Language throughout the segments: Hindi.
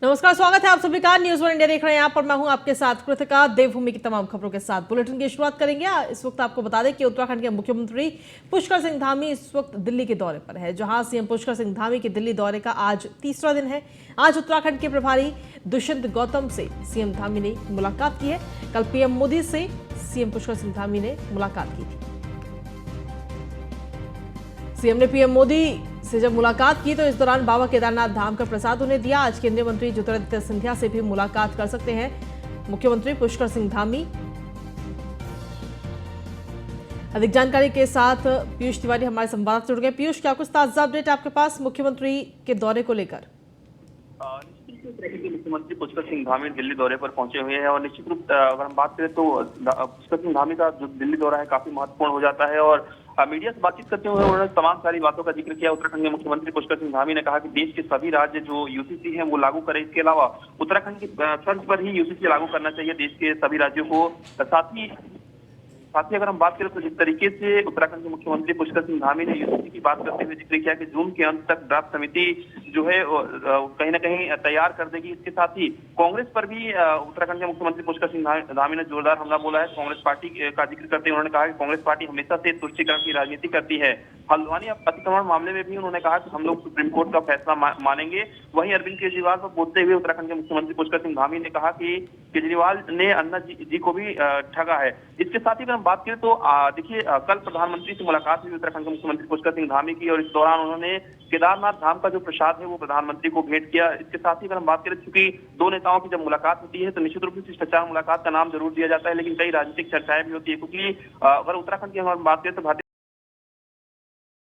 नमस्कार, स्वागत है आप सभी का न्यूज़ वन इंडिया देख रहे हैं। यहाँ पर मैं हूं आपके साथ कृतिका। देवभूमि की तमाम खबरों के साथ बुलेटिन की शुरुआत करेंगे। इस वक्त आपको बता दें कि उत्तराखंड के मुख्यमंत्री पुष्कर सिंह धामी इस वक्त दिल्ली के दौरे पर है, जहां सीएम पुष्कर सिंह धामी के दिल्ली दौरे का आज तीसरा दिन है। आज उत्तराखंड के प्रभारी दुष्यंत गौतम से सीएम धामी ने मुलाकात की है। कल पीएम मोदी से सीएम पुष्कर सिंह धामी ने मुलाकात की थी। सीएम ने पीएम मोदी से जब मुलाकात की तो इस दौरान बाबा केदारनाथ धाम का प्रसाद उन्हें दिया। आज केंद्रीय मंत्री ज्योतिरादित्य सिंधिया से भी मुलाकात कर सकते हैं मुख्यमंत्री पुष्कर सिंह धामी। अधिक जानकारी के साथ पीयूष तिवारी हमारे संवाददाता जुड़ गए। पीयूष, क्या कुछ ताजा अपडेट आपके पास मुख्यमंत्री के दौरे को लेकर? मुख्यमंत्री पुष्कर सिंह धामी दिल्ली दौरे पर पहुंचे हुए हैं और निश्चित रूप अगर हम बात करें तो पुष्कर सिंह धामी का जो दिल्ली दौरा है काफी महत्वपूर्ण हो जाता है। और मीडिया से बातचीत करते हुए उन्होंने तमाम सारी बातों का जिक्र किया। उत्तराखंड के मुख्यमंत्री पुष्कर सिंह धामी ने कहा कि देश के सभी राज्य जो यूसीसी हैं वो लागू करें। इसके अलावा उत्तराखंड की तर्ज पर ही यूसीसी लागू करना चाहिए देश के सभी राज्यों को। साथ ही अगर हम बात करें तो जिस तरीके से उत्तराखंड के मुख्यमंत्री पुष्कर सिंह धामी ने यूसीसी की बात करते हुए जिक्र किया कि जून के अंत तक ड्राफ्ट समिति जो है कहीं ना कहीं तैयार कर देगी। इसके साथ ही कांग्रेस पर भी उत्तराखंड के मुख्यमंत्री पुष्कर सिंह धामी ने जोरदार हमला बोला है। कांग्रेस पार्टी का जिक्र करते हुए उन्होंने कहा कि कांग्रेस पार्टी हमेशा से तुष्टीकरण की राजनीति करती है। हल्द्वानी अतिक्रमण मामले में भी उन्होंने कहा कि हम लोग सुप्रीम कोर्ट का फैसला मानेंगे। वहीं अरविंद केजरीवाल पर बोलते हुए उत्तराखंड के मुख्यमंत्री पुष्कर सिंह धामी ने कहा कि केजरीवाल ने अन्ना जी को भी ठगा है। इसके साथ ही अगर हम बात करें तो देखिए कल प्रधानमंत्री से मुलाकात हुई उत्तराखंड के मुख्यमंत्री पुष्कर सिंह धामी की और इस दौरान उन्होंने केदारनाथ धाम का जो प्रसाद है वो प्रधानमंत्री को भेंट किया। इसके साथ ही अगर हम बात करें चूंकि दो नेताओं की जब मुलाकात होती है तो निश्चित रूप से शिष्टाचार मुलाकात का नाम जरूर दिया जाता है, लेकिन कई राजनीतिक चर्चाएं भी होती है क्योंकि अगर उत्तराखंड की हम बात करें तो भारतीय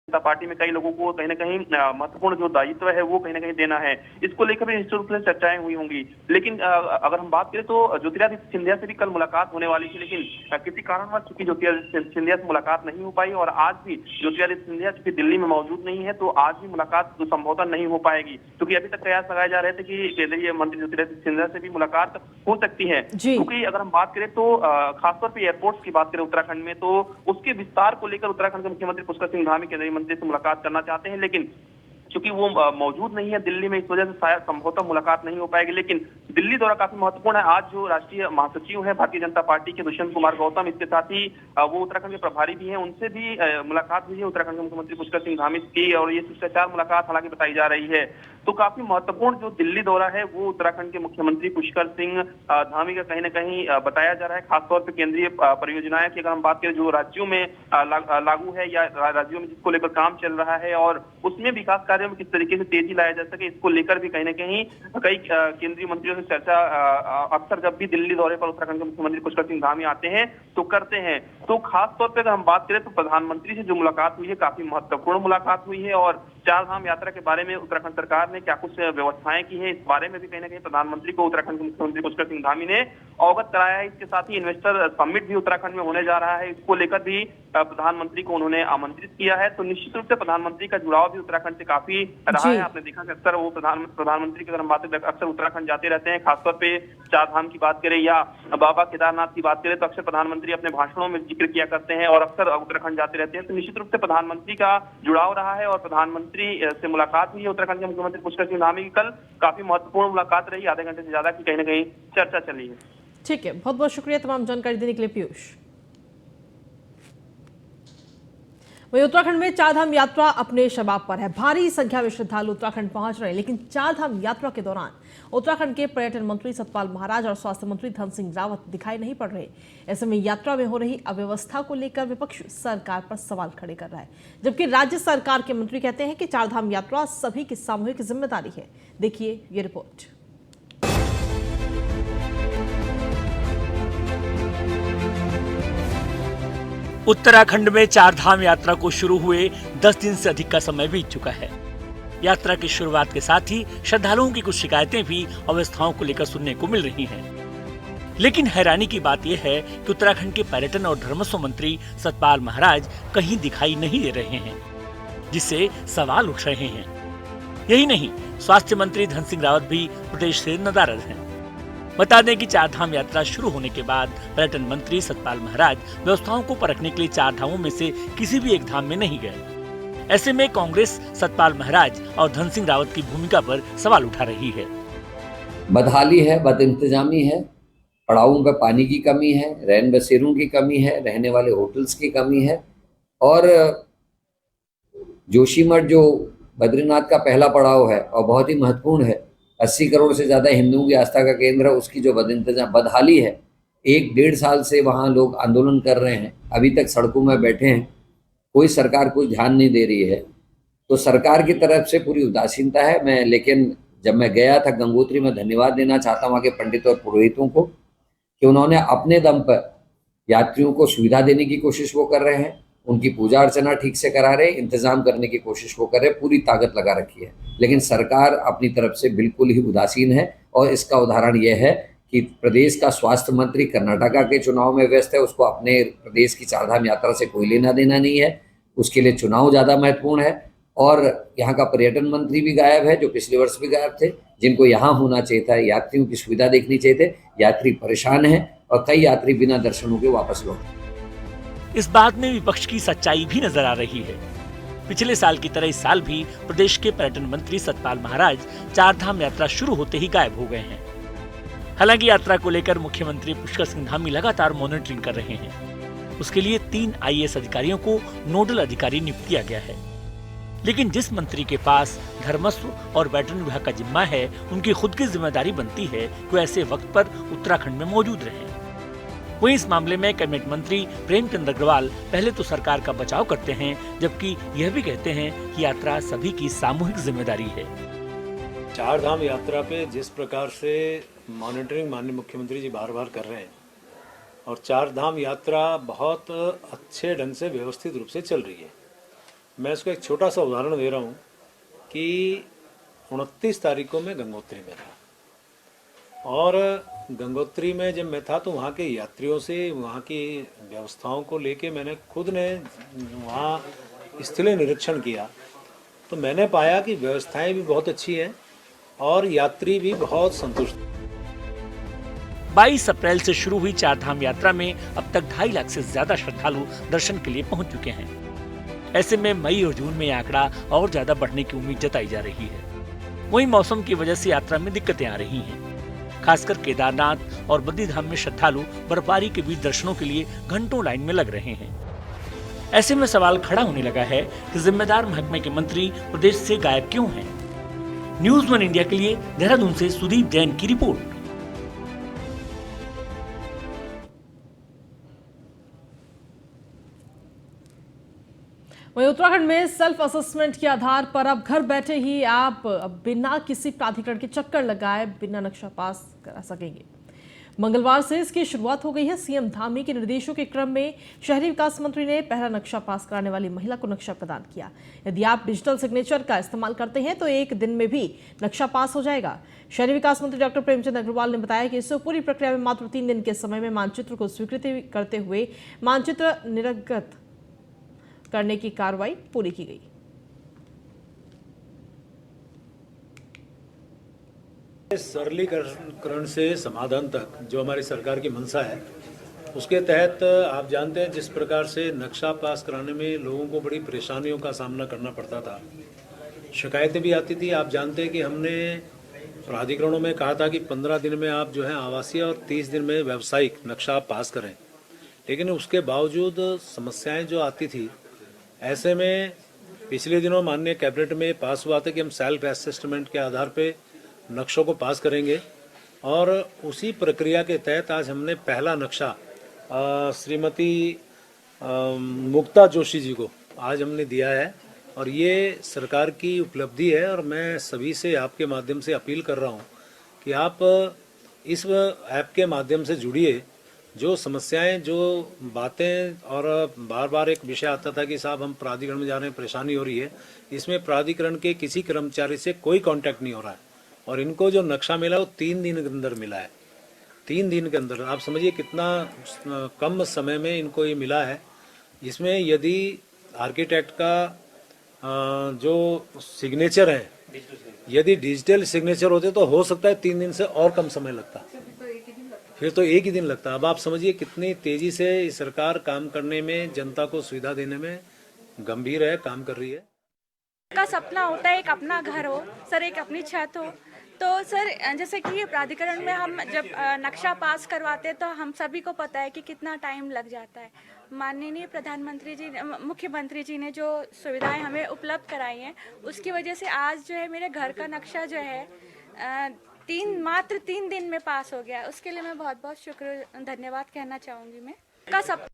जनता पार्टी में कई लोगों को कहीं ना कहीं महत्वपूर्ण जो दायित्व है वो कहीं ना कहीं देना है। इसको लेकर भी निश्चित रूप से चर्चाएं हुई होंगी। लेकिन अगर हम बात करें तो ज्योतिरादित्य सिंधिया से भी कल मुलाकात होने वाली थी, लेकिन किसी कारणवश चूंकि ज्योतिरादित्य सिंधिया से मुलाकात नहीं हो पाई और आज भी ज्योतिरादित्य सिंधिया चूंकि दिल्ली में मौजूद नहीं है तो आज भी मुलाकात संभवतः नहीं हो पाएगी, क्योंकि अभी तक कयास लगाए जा रहे थे कि केंद्रीय मंत्री ज्योतिरादित्य सिंधिया से भी मुलाकात हो सकती है। क्योंकि अगर हम बात करें तो खासतौर पर एयरपोर्ट की बात करें उत्तराखंड में तो उसके विस्तार को लेकर उत्तराखंड के मुख्यमंत्री पुष्कर सिंह धामी केंद्रीय मंत्री से मुलाकात करना चाहते हैं, लेकिन चूंकि वो मौजूद नहीं है दिल्ली में, इस वजह से शायद संभवतः मुलाकात नहीं हो पाएगी। लेकिन दिल्ली दौरा काफी महत्वपूर्ण है। आज जो राष्ट्रीय महासचिव है भारतीय जनता पार्टी के दुष्यंत कुमार गौतम, इसके साथ ही वो उत्तराखंड के प्रभारी भी हैं, उनसे भी मुलाकात हुई है उत्तराखंड के मुख्यमंत्री पुष्कर सिंह धामी की और ये शिष्टाचार मुलाकात हालांकि बताई जा रही है। तो काफी महत्वपूर्ण जो दिल्ली दौरा है वो उत्तराखंड के मुख्यमंत्री पुष्कर सिंह धामी का कहीं ना कहीं बताया जा रहा है। खासतौर पर केंद्रीय परियोजनाएं की अगर हम बात करें जो राज्यों में लागू है या राज्यों में जिसको लेकर काम चल रहा है और उसमें विकास कार्यों में किस तरीके से तेजी लाया जा सके, इसको लेकर भी कहीं ना कहीं कई केंद्रीय मंत्रियों से चर्चा अक्सर जब भी दिल्ली दौरे पर उत्तराखंड के मुख्यमंत्री पुष्कर सिंह धामी आते हैं तो करते हैं। तो खास तौर पर अगर हम बात करें तो प्रधानमंत्री से जो मुलाकात हुई है काफी महत्वपूर्ण मुलाकात हुई है और चार धाम यात्रा के बारे में उत्तराखंड सरकार ने क्या कुछ व्यवस्थाएं की है इस बारे में भी कहीं ना कहीं प्रधानमंत्री को उत्तराखंड के मुख्यमंत्री पुष्कर सिंह धामी ने अवगत कराया है। इसके साथ ही इन्वेस्टर समिट भी उत्तराखंड में होने जा रहा है, इसको लेकर भी प्रधानमंत्री को उन्होंने आमंत्रित किया है। तो निश्चित रूप से प्रधानमंत्री का जुड़ाव भी उत्तराखंड से काफी रहा है। आपने देखा कि अक्सर वो प्रधानमंत्री की अगर हम बात करें अक्सर उत्तराखंड जाते रहते हैं। खासतौर पे चार धाम की बात करें या बाबा केदारनाथ की बात करें तो अक्सर प्रधानमंत्री अपने भाषणों में जिक्र किया करते हैं और अक्सर उत्तराखंड जाते रहते हैं। तो निश्चित रूप से प्रधानमंत्री का जुड़ाव रहा है और प्रधानमंत्री से मुलाकात हुई है उत्तराखंड के मुख्यमंत्री पुष्कर सिंह धामी की। कल काफी महत्वपूर्ण मुलाकात रही, आधे घंटे से ज्यादा की कहीं ना कहीं चर्चा चली है। ठीक है, बहुत बहुत शुक्रिया तमाम जानकारी देने के लिए पीयूष। वहीं उत्तराखंड में चारधाम यात्रा अपने शबाब पर है। भारी संख्या में श्रद्धालु उत्तराखंड पहुंच रहे हैं, लेकिन चारधाम यात्रा के दौरान उत्तराखंड के पर्यटन मंत्री सतपाल महाराज और स्वास्थ्य मंत्री धन सिंह रावत दिखाई नहीं पड़ रहे। ऐसे में यात्रा में हो रही अव्यवस्था को लेकर विपक्ष सरकार पर सवाल खड़े कर रहा है, जबकि राज्य सरकार के मंत्री कहते हैं कि चारधाम यात्रा सभी की सामूहिक जिम्मेदारी है। देखिए ये रिपोर्ट। उत्तराखंड में चारधाम यात्रा को शुरू हुए 10 दिन से अधिक का समय बीत चुका है। यात्रा की शुरुआत के साथ ही श्रद्धालुओं की कुछ शिकायतें भी अवस्थाओं को लेकर सुनने को मिल रही हैं। लेकिन हैरानी की बात यह है कि उत्तराखंड के पर्यटन और धर्मस्व मंत्री सतपाल महाराज कहीं दिखाई नहीं दे रहे हैं, जिससे सवाल उठ रहे हैं। यही नहीं, स्वास्थ्य मंत्री धन सिंह रावत भी प्रदेश से नदारद हैं। बता दें कि चारधाम यात्रा शुरू होने के बाद पर्यटन मंत्री सतपाल महाराज व्यवस्थाओं को परखने के लिए चार धामों में से किसी भी एक धाम में नहीं गए। ऐसे में कांग्रेस सतपाल महाराज और धन सिंह रावत की भूमिका पर सवाल उठा रही है। बदहाली है, बदइंतजामी है, पड़ावों पर पानी की कमी है, रैन बसेरों की कमी है, रहने वाले होटल्स की कमी है। और जोशीमठ जो बद्रीनाथ का पहला पड़ाव है और बहुत ही महत्वपूर्ण है, 80 करोड़ से ज़्यादा हिंदुओं की आस्था का केंद्र है, उसकी जो बदहाली है, 1-1.5 साल से वहाँ लोग आंदोलन कर रहे हैं, अभी तक सड़कों में बैठे हैं, कोई सरकार कुछ ध्यान नहीं दे रही है। तो सरकार की तरफ से पूरी उदासीनता है। लेकिन जब मैं गया था गंगोत्री में, धन्यवाद देना चाहता हूँ वहाँ के पंडितों और पुरोहितों को कि उन्होंने अपने दम पर यात्रियों को सुविधा देने की कोशिश वो कर रहे हैं, उनकी पूजा अर्चना ठीक से करा रहे, इंतजाम करने की कोशिश वो कर रहे, पूरी ताकत लगा रखी है। लेकिन सरकार अपनी तरफ से बिल्कुल ही उदासीन है। और इसका उदाहरण यह है कि प्रदेश का स्वास्थ्य मंत्री कर्नाटका के चुनाव में व्यस्त है, उसको अपने प्रदेश की चारधाम यात्रा से कोई लेना देना नहीं है, उसके लिए चुनाव ज़्यादा महत्वपूर्ण है। और यहाँ का पर्यटन मंत्री भी गायब है, जो पिछले वर्ष भी गायब थे, जिनको यहाँ होना चाहिए था, यात्रियों की सुविधा देखनी चाहिए थे। यात्री परेशान हैं और कई यात्री बिना दर्शनों के वापस लौटे। इस बात में विपक्ष की सच्चाई भी नजर आ रही है। पिछले साल की तरह इस साल भी प्रदेश के पर्यटन मंत्री सतपाल महाराज चारधाम यात्रा शुरू होते ही गायब हो गए हैं। हालांकि यात्रा को लेकर मुख्यमंत्री पुष्कर सिंह धामी लगातार मॉनिटरिंग कर रहे हैं। उसके लिए 3 IAS अधिकारियों को नोडल अधिकारी नियुक्त किया गया है। लेकिन जिस मंत्री के पास धर्मस्व और पर्यटन विभाग का जिम्मा है, उनकी खुद की जिम्मेदारी बनती है कि ऐसे वक्त पर उत्तराखंड में मौजूद रहें। वहीं इस मामले में कैबिनेट मंत्री प्रेमचंद अग्रवाल पहले तो सरकार का बचाव करते हैं, जबकि यह भी कहते हैं कि यात्रा सभी की सामूहिक जिम्मेदारी है। चारधाम यात्रा पे जिस प्रकार से मॉनिटरिंग माननीय मुख्यमंत्री जी बार-बार कर रहे हैं और चारधाम यात्रा बहुत अच्छे ढंग से व्यवस्थित रूप से चल रही है। मैं इसको एक छोटा सा उदाहरण दे रहा हूँ कि 29 तारीख को मैं गंगोत्री में था और गंगोत्री में जब मैं था तो वहाँ के यात्रियों से वहाँ की व्यवस्थाओं को लेके मैंने खुद ने वहाँ स्थलीय निरीक्षण किया तो मैंने पाया कि व्यवस्थाएं भी बहुत अच्छी हैं और यात्री भी बहुत संतुष्ट। 22 अप्रैल से शुरू हुई चारधाम यात्रा में अब तक 2.5 लाख से ज्यादा श्रद्धालु दर्शन के लिए पहुंच चुके हैं। ऐसे में मई और जून में यह आंकड़ा और ज्यादा बढ़ने की उम्मीद जताई जा रही है। वहीं मौसम की वजह से यात्रा में दिक्कतें आ रही हैं। खासकर केदारनाथ और बद्रीधाम में श्रद्धालु बर्फबारी के बीच दर्शनों के लिए घंटों लाइन में लग रहे हैं। ऐसे में सवाल खड़ा होने लगा है कि जिम्मेदार महकमे के मंत्री प्रदेश से गायब क्यों हैं? न्यूज़ 1 इंडिया के लिए देहरादून से सुदीप जैन की रिपोर्ट। वहीं उत्तराखंड में सेल्फ असेसमेंट के आधार पर अब घर बैठे ही आप बिना किसी प्राधिकरण के चक्कर लगाए बिना नक्शा पास करा सकेंगे। मंगलवार से इसकी शुरुआत हो गई है। सीएम धामी के निर्देशों के क्रम में शहरी विकास मंत्री ने पहला नक्शा पास कराने वाली महिला को नक्शा प्रदान किया। यदि आप डिजिटल सिग्नेचर का इस्तेमाल करते हैं तो 1 दिन में भी नक्शा पास हो जाएगा। शहरी विकास मंत्री डॉक्टर प्रेमचंद अग्रवाल ने बताया कि इस पूरी प्रक्रिया में मात्र 3 दिन के समय में मानचित्र को स्वीकृति करते हुए मानचित्र निर्गत करने की कार्रवाई पूरी की गई। सरलीकरण से समाधान तक जो हमारी सरकार की मंशा है उसके तहत आप जानते हैं जिस प्रकार से नक्शा पास कराने में लोगों को बड़ी परेशानियों का सामना करना पड़ता था, शिकायतें भी आती थी। आप जानते हैं कि हमने प्राधिकरणों में कहा था कि 15 दिन में आप जो है आवासीय और 30 दिन में व्यावसायिक नक्शा आप पास करें, लेकिन उसके बावजूद समस्याएं जो आती थी, ऐसे में पिछले दिनों माननीय कैबिनेट में पास हुआ था कि हम सेल्फ असेसमेंट के आधार पे नक्शों को पास करेंगे और उसी प्रक्रिया के तहत आज हमने पहला नक्शा श्रीमती मुक्ता जोशी जी को आज हमने दिया है और ये सरकार की उपलब्धि है। और मैं सभी से आपके माध्यम से अपील कर रहा हूँ कि आप इस ऐप के माध्यम से जुड़िए। जो समस्याएं, जो बातें, और बार बार एक विषय आता था कि साहब हम प्राधिकरण में जा रहे हैं, परेशानी हो रही है, इसमें प्राधिकरण के किसी कर्मचारी से कोई कांटेक्ट नहीं हो रहा है और इनको जो नक्शा मिला वो 3 दिन के अंदर मिला है। 3 दिन के अंदर आप समझिए कितना कम समय में इनको ये मिला है। इसमें यदि आर्किटेक्ट का जो सिग्नेचर है, यदि डिजिटल सिग्नेचर होते तो हो सकता है 3 दिन से और कम समय लगता, फिर तो 1 ही दिन लगता। अब आप समझिए कितनी तेजी से सरकार काम करने में, जनता को सुविधा देने में गंभीर है, काम कर रही है। का सपना होता है एक अपना घर हो सर, एक अपनी छत हो, तो सर जैसे कि ये प्राधिकरण में हम जब नक्शा पास करवाते हैं तो हम सभी को पता है कि कितना टाइम लग जाता है। माननीय प्रधानमंत्री जी, मुख्यमंत्री जी ने जो सुविधाएं हमें उपलब्ध कराई हैं, उसकी वजह से आज जो है मेरे घर का नक्शा जो है मात्र 3 दिन में पास हो गया। उसके लिए मैं बहुत बहुत धन्यवाद कहना चाहूँगी। मैं का सब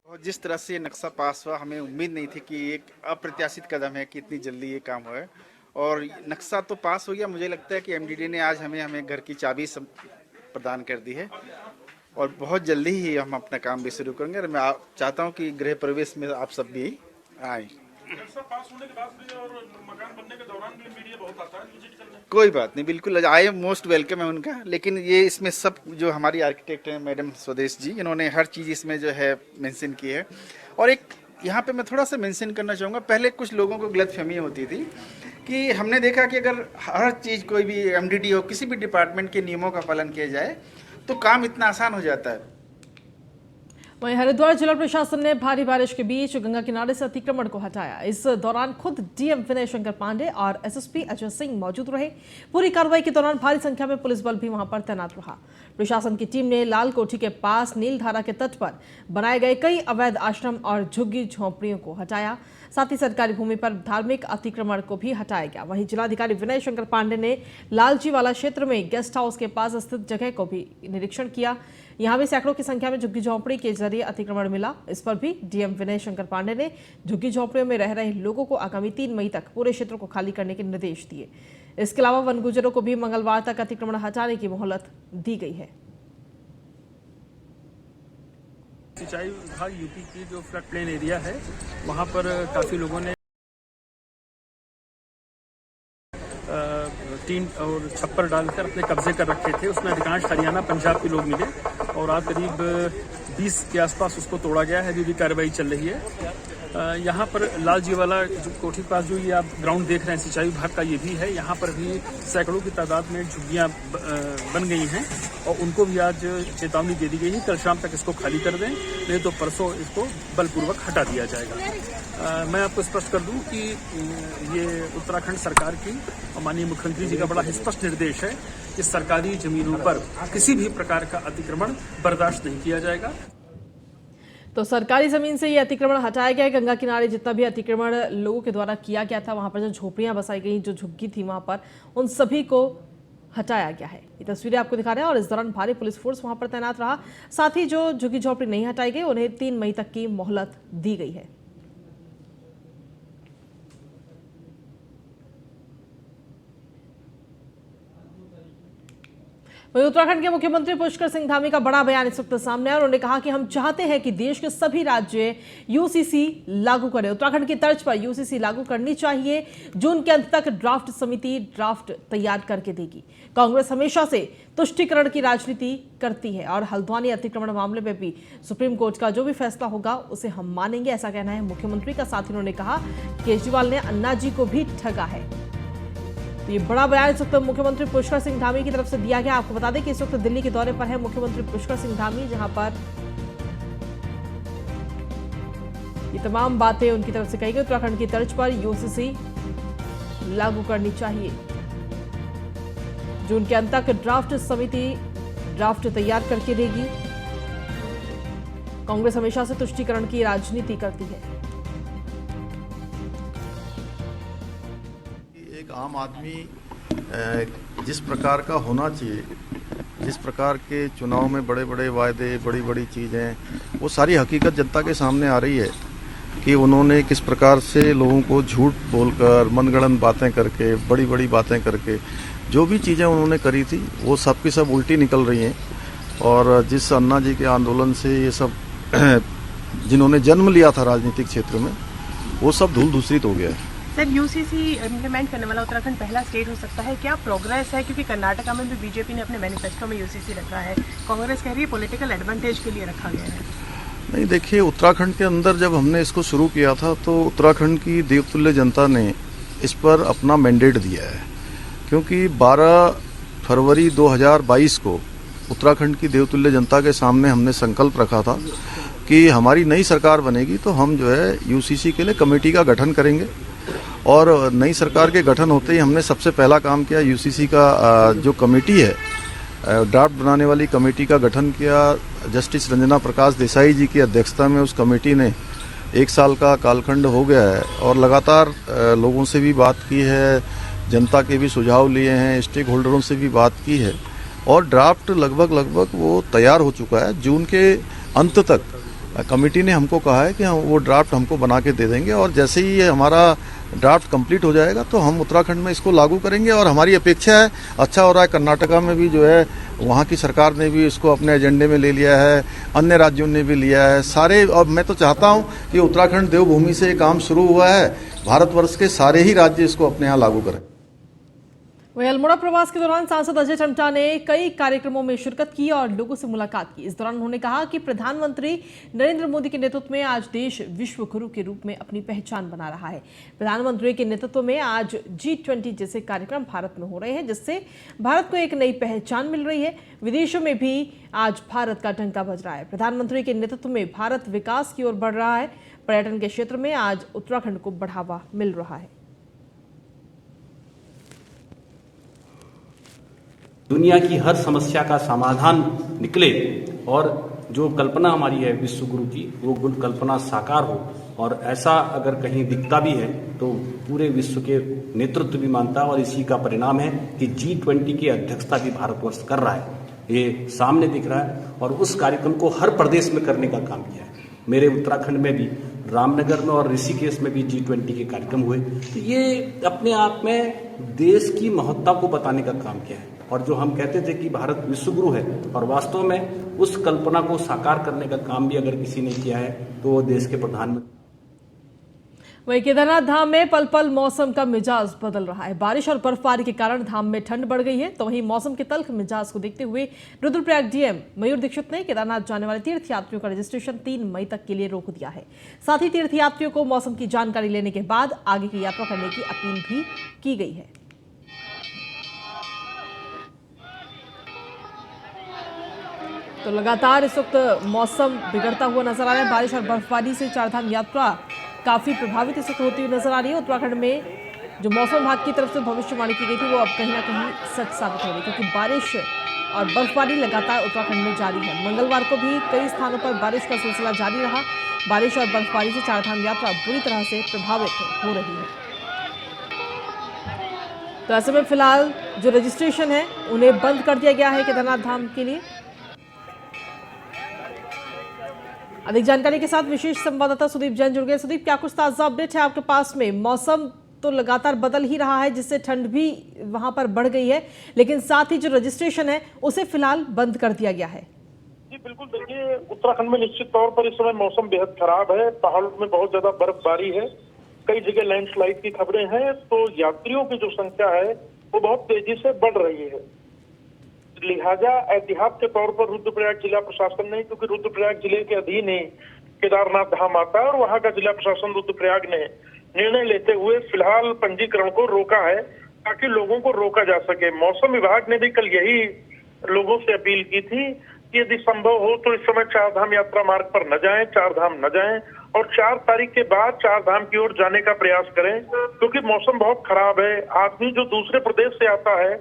जिस तरह से नक्शा पास हुआ, हमें उम्मीद नहीं थी कि एक अप्रत्याशित कदम है कि इतनी जल्दी ये काम हुआ है। और नक्शा तो पास हो गया, मुझे लगता है कि एमडीडी ने आज हमें घर की चाबी सब प्रदान कर दी है और बहुत जल्दी ही हम अपना काम भी शुरू करेंगे। और मैं चाहता हूं कि गृह प्रवेश में आप सब भी आए। नक्शा पास होने के बाद भी और मकान बनने के दौरान भी मीडिया बहुत आता है विजिट करने। कोई बात नहीं, बिल्कुल आए, मोस्ट वेलकम है उनका। लेकिन ये इसमें सब जो हमारी आर्किटेक्ट हैं मैडम स्वदेश जी, इन्होंने हर चीज़ इसमें जो है मेंशन की है। और एक यहाँ पे मैं थोड़ा सा मेंशन करना चाहूँगा, पहले कुछ लोगों को गलतफहमी होती थी कि हमने देखा कि अगर हर चीज़ कोई भी एमडीडी हो, किसी भी डिपार्टमेंट के नियमों का पालन किया जाए तो काम इतना आसान हो जाता है। वहीं हरिद्वार जिला प्रशासन ने भारी बारिश के बीच गंगा किनारे से अतिक्रमण को हटाया। इस दौरान खुद डीएम विनय शंकर पांडे और एसएसपी अजय सिंह मौजूद रहे। पूरी कार्रवाई के दौरान भारी संख्या में पुलिस बल भी वहां पर तैनात रहा। प्रशासन की टीम ने लाल कोठी के पास नीलधारा के तट पर बनाए गए कई अवैध आश्रम और झुग्गी झोंपड़ियों को हटाया। साथ ही सरकारी भूमि पर धार्मिक अतिक्रमण को भी हटाया गया। वहीं जिलाधिकारी विनय शंकर पांडे ने लालजी वाला क्षेत्र में गेस्ट हाउस के पास स्थित जगह को भी निरीक्षण किया। यहां भी सैकड़ों की संख्या में झुग्गी झोंपड़ी के जरिए अतिक्रमण मिला। इस पर भी डीएम विनय शंकर पांडे ने झुग्गी झोंपड़ियों में रह रहे लोगों को आगामी 3 मई तक पूरे क्षेत्र को खाली करने के निर्देश दिए। इसके अलावा वन गुजरों को भी मंगलवार तक अतिक्रमण हटाने की मोहलत दी गई है। सिंचाई विभाग यूपी की जो फ्लड प्लेन एरिया है, वहाँ पर काफ़ी लोगों ने टीन और छप्पर डालकर अपने कब्जे कर रखे थे। उसमें अधिकांश हरियाणा पंजाब के लोग मिले और आज करीब 20 के आसपास उसको तोड़ा गया है। अभी भी कार्रवाई चल रही है। यहाँ पर लालजी वाला जो कोठी के पास जो ये आप ग्राउंड देख रहे हैं सिंचाई विभाग का, ये भी है। यहाँ पर भी सैकड़ों की तादाद में झुग्गियाँ बन गई हैं और उनको भी आज चेतावनी दे दी गई है, कल शाम तक इसको खाली कर दें, नहीं तो परसों इसको बलपूर्वक हटा दिया जाएगा। मैं आपको स्पष्ट कर दूं कि ये उत्तराखंड सरकार की और माननीय मुख्यमंत्री जी का बड़ा स्पष्ट निर्देश है कि सरकारी जमीनों पर किसी भी प्रकार का अतिक्रमण बर्दाश्त नहीं किया जाएगा। तो सरकारी जमीन से ये अतिक्रमण हटाया गया है। गंगा किनारे जितना भी अतिक्रमण लोगों के द्वारा किया गया था, वहां पर जो झोपड़ियां बसाई गई, जो झुग्गी थी वहां पर, उन सभी को हटाया गया है। ये तस्वीरें आपको दिखा रहे हैं। और इस दौरान भारी पुलिस फोर्स वहां पर तैनात रहा। साथ ही जो झुग्गी झोपड़ी नहीं हटाई गई, उन्हें 3 मई तक की मोहलत दी गई है। वहीं उत्तराखंड के मुख्यमंत्री पुष्कर सिंह धामी का बड़ा बयान इस वक्त सामने आया। उन्होंने कहा कि हम चाहते हैं कि देश के सभी राज्य यूसीसी लागू करें। उत्तराखंड की तर्ज पर यूसीसी लागू करनी चाहिए। जून के अंत तक ड्राफ्ट समिति ड्राफ्ट तैयार करके देगी। कांग्रेस हमेशा से तुष्टीकरण की राजनीति करती है और हल्द्वानी अतिक्रमण मामले में भी सुप्रीम कोर्ट का जो भी फैसला होगा उसे हम मानेंगे, ऐसा कहना है मुख्यमंत्री का। साथ ही उन्होंने कहा केजरीवाल ने अन्ना जी को भी ठगा है। तो ये बड़ा बयान इस वक्त मुख्यमंत्री पुष्कर सिंह धामी की तरफ से दिया गया। आपको बता दें कि इस वक्त दिल्ली के दौरे पर है मुख्यमंत्री पुष्कर सिंह धामी, जहां पर ये तमाम बातें उनकी तरफ से कही गई। उत्तराखंड की तर्ज पर यूसीसी लागू करनी चाहिए। जून के अंत तक ड्राफ्ट समिति ड्राफ्ट तैयार करके देगी। कांग्रेस हमेशा से तुष्टीकरण की राजनीति करती है। एक आम आदमी जिस प्रकार का होना चाहिए, जिस प्रकार के चुनाव में बड़े बड़े वायदे, बड़ी बड़ी चीज़ें, वो सारी हकीकत जनता के सामने आ रही है कि उन्होंने किस प्रकार से लोगों को झूठ बोलकर, मनगढ़ंत बातें करके, बड़ी बड़ी बातें करके जो भी चीज़ें उन्होंने करी थी वो सब की सब उल्टी निकल रही हैं। और जिस अन्ना जी के आंदोलन से ये सब जिन्होंने जन्म लिया था राजनीतिक क्षेत्र में, वो सब धूल दूषित हो गया है। सर, यूसीसी इम्प्लीमेंट करने वाला उत्तराखंड पहला स्टेट हो सकता है, क्या प्रोग्रेस है? क्योंकि कर्नाटका में भी बीजेपी ने अपने मैनिफेस्टो में यूसीसी रखा है, कांग्रेस कह रही है पॉलिटिकल एडवांटेज के लिए रखा गया है। नहीं, देखिए, उत्तराखंड के अंदर जब हमने इसको शुरू किया था तो उत्तराखंड की देवतुल्य जनता ने इस पर अपना मैंडेट दिया है, क्योंकि 12 फरवरी 2022 को उत्तराखंड की देवतुल्य जनता के सामने हमने संकल्प रखा था कि हमारी नई सरकार बनेगी तो हम जो है यूसीसी के लिए कमेटी का गठन करेंगे और नई सरकार के गठन होते ही हमने सबसे पहला काम किया, यूसीसी का जो कमेटी है, ड्राफ्ट बनाने वाली कमेटी का गठन किया। जस्टिस रंजना प्रकाश देसाई जी की अध्यक्षता में उस कमेटी ने 1 साल का कालखंड हो गया है और लगातार लोगों से भी बात की है, जनता के भी सुझाव लिए हैं, स्टेक होल्डरों से भी बात की है और ड्राफ्ट लगभग वो तैयार हो चुका है। जून के अंत तक कमेटी ने हमको कहा है कि हम वो ड्राफ्ट हमको बना के दे देंगे और जैसे ही ये हमारा ड्राफ्ट कंप्लीट हो जाएगा तो हम उत्तराखंड में इसको लागू करेंगे। और हमारी अपेक्षा है, अच्छा हो रहा है, कर्नाटका में भी जो है वहाँ की सरकार ने भी इसको अपने एजेंडे में ले लिया है, अन्य राज्यों ने भी लिया है सारे। और मैं तो चाहता हूँ कि उत्तराखंड देवभूमि से ये काम शुरू हुआ है, भारतवर्ष के सारे ही राज्य इसको अपने यहाँ लागू करें। वहीं अल्मोड़ा प्रवास के दौरान सांसद अजय टम्टा ने कई कार्यक्रमों में शिरकत की और लोगों से मुलाकात की। इस दौरान उन्होंने कहा कि प्रधानमंत्री नरेंद्र मोदी के नेतृत्व में आज देश विश्व गुरु के रूप में अपनी पहचान बना रहा है। प्रधानमंत्री के नेतृत्व में आज G20 जैसे कार्यक्रम भारत में हो रहे हैं, जिससे भारत को एक नई पहचान मिल रही है। विदेशों में भी आज भारत का डंका बज रहा है। प्रधानमंत्री के नेतृत्व में भारत विकास की ओर बढ़ रहा है। पर्यटन के क्षेत्र में आज उत्तराखंड को बढ़ावा मिल रहा है। दुनिया की हर समस्या का समाधान निकले और जो कल्पना हमारी है विश्व गुरु की, वो कल्पना साकार हो। और ऐसा अगर कहीं दिखता भी है तो पूरे विश्व के नेतृत्व भी मानता है और इसी का परिणाम है कि G20 की अध्यक्षता भी भारतवर्ष कर रहा है। ये सामने दिख रहा है और उस कार्यक्रम को हर प्रदेश में करने का काम किया है। मेरे उत्तराखंड में भी, रामनगर में और ऋषिकेश में भी G20 के कार्यक्रम हुए। तो ये अपने आप में देश की महत्ता को बताने का काम किया है। और जो हम कहते थे कि भारत विश्वगुरु है, और वास्तव में उस कल्पना को साकार करने का काम भी अगर किसी ने किया है तो वो देश के प्रधानमंत्री। वहीं केदारनाथ धाम में पल पल मौसम का मिजाज बदल रहा है। बारिश और बर्फबारी के कारण धाम में ठंड बढ़ गई है। तो वहीं मौसम के तल्ख मिजाज को देखते हुए रुद्रप्रयाग डीएम मयूर दीक्षित ने केदारनाथ जाने वाले तीर्थयात्रियों का रजिस्ट्रेशन 3 मई तक के लिए रोक दिया है। साथ ही तीर्थयात्रियों को मौसम की जानकारी लेने के बाद आगे की यात्रा करने की अपील भी की गई है। तो लगातार इस वक्त मौसम बिगड़ता हुआ नजर आ रहा है। बारिश और बर्फबारी से चारधाम यात्रा काफी प्रभावित इस वक्त होती हुई नजर आ रही है। उत्तराखंड में जो मौसम विभाग की तरफ से भविष्यवाणी की गई थी वो अब कहीं ना कहीं सच साबित हो रही है, क्योंकि बारिश और बर्फबारी लगातार उत्तराखंड में जारी है। मंगलवार को भी कई स्थानों पर बारिश का सिलसिला जारी रहा। बारिश और बर्फबारी से चारधाम यात्रा बुरी तरह से प्रभावित हो रही है। तो ऐसे में फिलहाल जो रजिस्ट्रेशन है उन्हें बंद कर दिया गया है केदारनाथ धाम के लिए। अधिक जानकारी के साथ विशेष संवाददाता सुदीप जैन जुड़ गए। सुदीप, क्या कुछ ताजा अपडेट है आपके पास में? मौसम तो लगातार बदल ही रहा है, जिससे ठंड भी वहां पर बढ़ गई है, लेकिन साथ ही जो रजिस्ट्रेशन है उसे फिलहाल बंद कर दिया गया है। जी बिल्कुल, देखिए उत्तराखंड में निश्चित तौर पर इस समय मौसम बेहद खराब है। पहाड़ों में बहुत ज्यादा बर्फबारी है, कई जगह लैंडस्लाइड की खबरें हैं। तो यात्रियों की जो संख्या है वो बहुत तेजी से बढ़ रही है। लिहाजा एहतियात के तौर पर रुद्रप्रयाग जिला प्रशासन ने, क्योंकि रुद्रप्रयाग जिले के अधीन ही केदारनाथ धाम आता है और वहां का जिला प्रशासन रुद्रप्रयाग ने निर्णय लेते हुए फिलहाल पंजीकरण को रोका है ताकि लोगों को रोका जा सके। मौसम विभाग ने भी कल यही लोगों से अपील की थी कि यदि संभव हो तो इस समय चारधाम यात्रा मार्ग पर न जाएं, चारधाम न जाएं और 4 तारीख के बाद चारधाम की ओर जाने का प्रयास करें, क्योंकि मौसम बहुत खराब है। आदमी जो दूसरे प्रदेश से आता है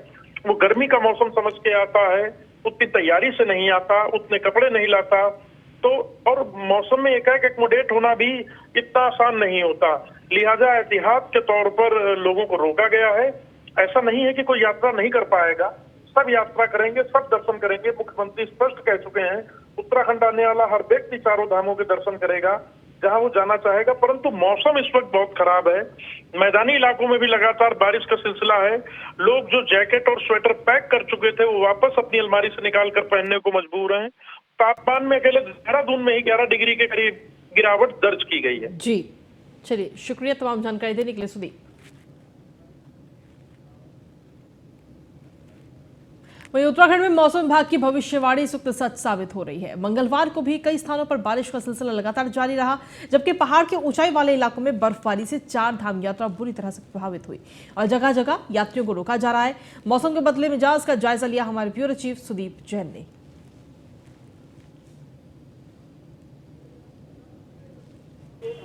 वो गर्मी का मौसम समझ के आता है, उतनी तैयारी से नहीं आता, उतने कपड़े नहीं लाता। तो और मौसम में एकाएक एक्मोडेट होना भी इतना आसान नहीं होता। लिहाजा एहतियात के तौर पर लोगों को रोका गया है। ऐसा नहीं है कि कोई यात्रा नहीं कर पाएगा, सब यात्रा करेंगे, सब दर्शन करेंगे। मुख्यमंत्री स्पष्ट कह चुके हैं उत्तराखंड आने वाला हर व्यक्ति चारों धामों के दर्शन करेगा जहां वो जाना चाहेगा। परंतु मौसम इस वक्त बहुत खराब है। मैदानी इलाकों में भी लगातार बारिश का सिलसिला है। लोग जो जैकेट और स्वेटर पैक कर चुके थे वो वापस अपनी अलमारी से निकाल कर पहनने को मजबूर हैं। तापमान में अकेले देहरादून में ही 11 डिग्री के करीब गिरावट दर्ज की गई है। जी चलिए, शुक्रिया तमाम जानकारी देने के लिए सुदीप। वहीं उत्तराखंड में मौसम विभाग की भविष्यवाणी इस वक्त सच साबित हो रही है। मंगलवार को भी कई स्थानों पर बारिश का सिलसिला लगातार जारी रहा, जबकि पहाड़ के ऊंचाई वाले इलाकों में बर्फबारी से चारधाम यात्रा बुरी तरह से प्रभावित हुई और जगह जगह यात्रियों को रोका जा रहा है। मौसम के बदले मिजाज का जायजा लिया हमारे ब्यूरो चीफ सुदीप जैन ने।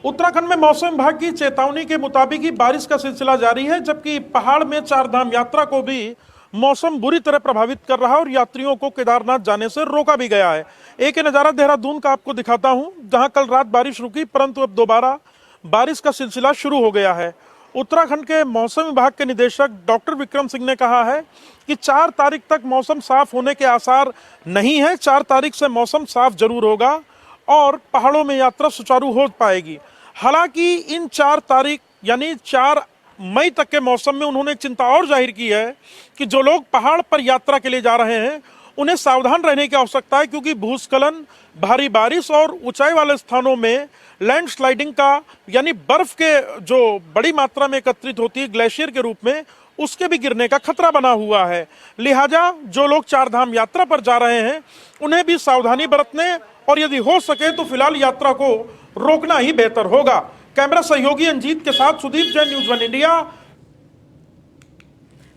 उत्तराखंड में मौसम विभाग की चेतावनी के मुताबिक ही बारिश का सिलसिला जारी है, जबकि पहाड़ में चार धाम यात्रा को भी मौसम बुरी तरह प्रभावित कर रहा है और यात्रियों को केदारनाथ जाने से रोका भी गया है। एक ये नज़ारा देहरादून का आपको दिखाता हूं, जहां कल रात बारिश रुकी, परंतु अब दोबारा बारिश का सिलसिला शुरू हो गया है। उत्तराखंड के मौसम विभाग के निदेशक डॉक्टर विक्रम सिंह ने कहा है कि 4 तारीख तक मौसम साफ होने के आसार नहीं है। 4 तारीख से मौसम साफ जरूर होगा और पहाड़ों में यात्रा सुचारू हो पाएगी। हालांकि इन 4 तारीख यानी 4 मई तक के मौसम में उन्होंने चिंता और जाहिर की है कि जो लोग पहाड़ पर यात्रा के लिए जा रहे हैं उन्हें सावधान रहने की आवश्यकता है, क्योंकि भूस्खलन, भारी बारिश और ऊंचाई वाले स्थानों में लैंडस्लाइडिंग का यानी बर्फ के जो बड़ी मात्रा में एकत्रित होती है ग्लेशियर के रूप में, उसके भी गिरने का खतरा बना हुआ है। लिहाजा जो लोग 4 धाम यात्रा पर जा रहे हैं उन्हें भी सावधानी बरतने और यदि हो सके तो फिलहाल यात्रा को रोकना ही बेहतर होगा। कैमरा सहयोगी अंजीत के साथ सुदीप जैन, न्यूज़ 1 इंडिया।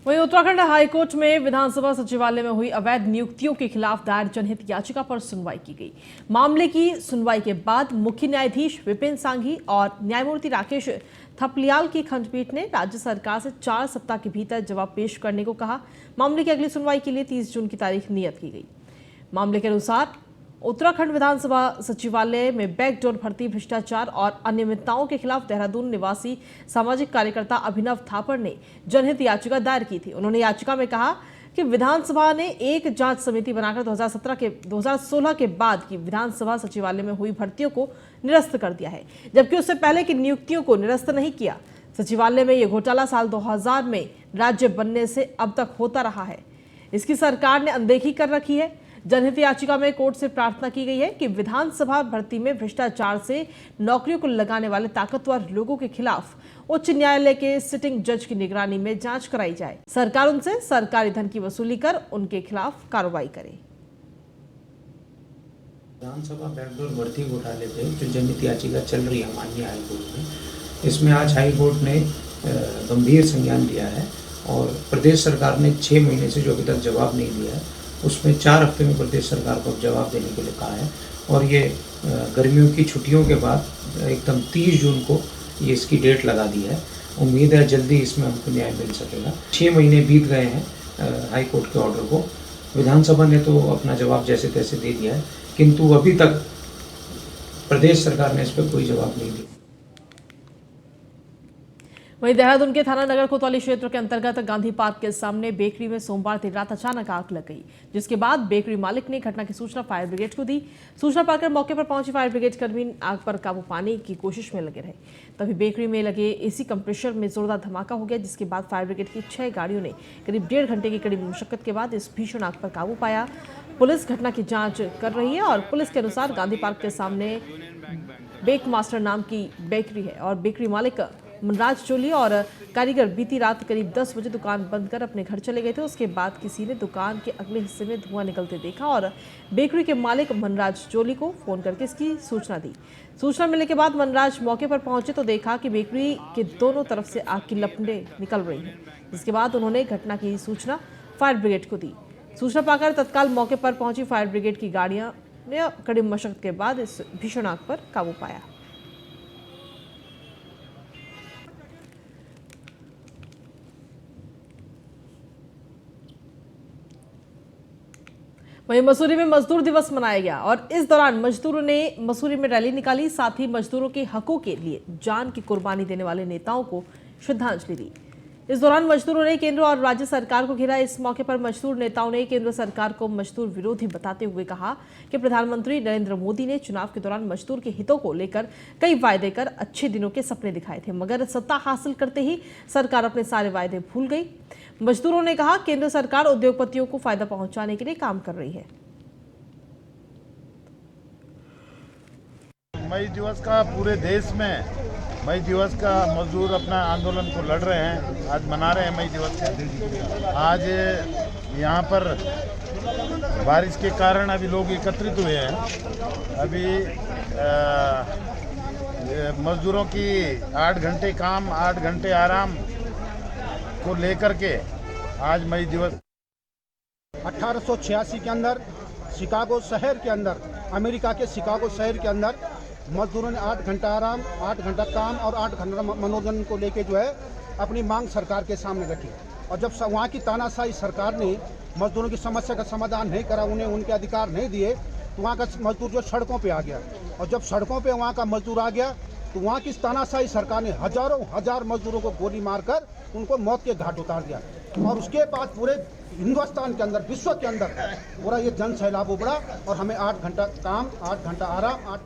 वहीं उत्तराखंड हाईकोर्ट में विधानसभा सचिवालय में हुई अवैध नियुक्तियों के खिलाफ दायर जनहित याचिका पर सुनवाई की गई। मामले की सुनवाई के बाद मुख्य न्यायाधीश विपिन सांघी और न्यायमूर्ति राकेश थपलियाल की खंडपीठ ने राज्य सरकार से 4 सप्ताह के भीतर जवाब पेश करने को कहा। मामले की अगली सुनवाई के लिए 30 जून की तारीख नियत की गई। मामले के अनुसार उत्तराखंड विधानसभा सचिवालय में बैकडोर भर्ती, भ्रष्टाचार और अनियमितताओं के खिलाफ देहरादून निवासी सामाजिक कार्यकर्ता अभिनव थापर ने जनहित याचिका दायर की थी। उन्होंने याचिका में कहा कि विधानसभा ने एक जांच समिति बनाकर 2016 के बाद की विधानसभा सचिवालय में हुई भर्तियों को निरस्त कर दिया है, जबकि उससे पहले की नियुक्तियों को निरस्त नहीं किया। सचिवालय में यह घोटाला साल 2000 में राज्य बनने से अब तक होता रहा है। इसकी सरकार ने अनदेखी कर रखी है। जनहित याचिका में कोर्ट से प्रार्थना की गई है कि विधानसभा भर्ती में भ्रष्टाचार से नौकरियों को लगाने वाले ताकतवर लोगों के खिलाफ उच्च न्यायालय के सिटिंग जज की निगरानी में जांच कराई जाए। सरकार उनसे सरकारी धन की वसूली कर उनके खिलाफ कार्रवाई करे। विधानसभा बैकडोर भर्ती घोटाले पे जो जनहित याचिका चल रही है माननीय हाईकोर्ट में, इसमें आज हाईकोर्ट ने गंभीर संज्ञान लिया है और प्रदेश सरकार ने 6 महीने से जो अभी तक जवाब नहीं दिया है उसमें 4 हफ्ते में प्रदेश सरकार को जवाब देने के लिए कहा है और ये गर्मियों की छुट्टियों के बाद एकदम 30 जून को ये इसकी डेट लगा दी है। उम्मीद है जल्दी इसमें हमको न्याय मिल सकेगा। 6 महीने बीत गए हैं हाई कोर्ट के ऑर्डर को। विधानसभा ने तो अपना जवाब जैसे तैसे दे दिया है, किंतु अभी तक प्रदेश सरकार ने इस पर कोई जवाब नहीं दिया। वहीं देहरादून के थाना नगर कोतवाली क्षेत्र के अंतर्गत गांधी पार्क के सामने बेकरी में सोमवार देर रात अचानक आग लग गई, जिसके बाद बेकरी मालिक ने घटना की सूचना फायर ब्रिगेड को दी। सूचना पाकर मौके पर पहुंची फायर ब्रिगेड कर्मी आग पर काबू पाने की कोशिश में लगे रहे। तभी बेकरी में लगे एसी कंप्रेसर में जोरदार धमाका हो गया, जिसके बाद फायर ब्रिगेड की 6 गाड़ियों ने करीब 1.5 घंटे की कड़ी मुशक्कत के बाद इस भीषण आग पर काबू पाया। पुलिस घटना की जाँच कर रही है और पुलिस के अनुसार गांधी पार्क के सामने बेक मास्टर नाम की बेकरी है और बेकरी मालिक मनराज चोली और कारीगर बीती रात करीब 10 बजे दुकान बंद कर अपने घर चले गए थे। उसके बाद किसी ने दुकान के अगले हिस्से में धुआं निकलते देखा और बेकरी के मालिक मनराज चोली को फोन करके इसकी सूचना दी। सूचना मिलने के बाद मनराज मौके पर पहुंचे तो देखा कि बेकरी के दोनों तरफ से आग की लपटें निकल रही हैं, जिसके बाद उन्होंने घटना की सूचना फायर ब्रिगेड को दी। सूचना पाकर तत्काल मौके पर पहुंची फायर ब्रिगेड की गाड़ियां ने कड़ी मशक्कत के बाद इस भीषण आग पर काबू पाया। वहीं मसूरी में मजदूर दिवस मनाया गया और इस दौरान मजदूरों ने मसूरी में रैली निकाली। साथ ही मजदूरों के हकों के लिए जान की कुर्बानी देने वाले नेताओं को श्रद्धांजलि दी। इस दौरान मजदूरों ने केंद्र और राज्य सरकार को घेरा। इस मौके पर मजदूर नेताओं ने केंद्र सरकार को मजदूर विरोधी बताते हुए कहा कि प्रधानमंत्री नरेंद्र मोदी ने चुनाव के दौरान मजदूर के हितों को लेकर कई वायदे कर अच्छे दिनों के सपने दिखाए थे, मगर सत्ता हासिल करते ही सरकार अपने सारे वायदे भूल गई। मजदूरों ने कहा केंद्र सरकार उद्योगपतियों को फायदा पहुंचाने के लिए काम कर रही है। मई दिवस का पूरे देश में मई दिवस का मजदूर अपना आंदोलन को लड़ रहे हैं, आज मना रहे हैं मई दिवस का। आज यहाँ पर बारिश के कारण अभी लोग एकत्रित हुए हैं। अभी मजदूरों की 8 घंटे काम 8 घंटे आराम को लेकर के आज मई दिवस 1886 के अंदर शिकागो शहर के अंदर, अमेरिका के शिकागो शहर के अंदर मजदूरों ने 8 घंटा आराम, 8 घंटा काम और 8 घंटा मनोरंजन को लेके जो है अपनी मांग सरकार के सामने रखी। और जब वहाँ की तानाशाही सरकार ने मजदूरों की समस्या का समाधान नहीं करा, उन्हें उनके अधिकार नहीं दिए, तो वहाँ का मजदूर जो सड़कों पे आ गया। और जब सड़कों पे वहाँ का मजदूर आ गया तो वहाँ की तानाशाही सरकार ने हजारों हजार मजदूरों को गोली मारकर उनको मौत के घाट उतार दिया। और उसके बाद पूरे हिंदुस्तान के अंदर, विश्व के अंदर पूरा ये जन सैलाब उबड़ा और हमें 8 घंटा काम, 8 घंटा आराम, 8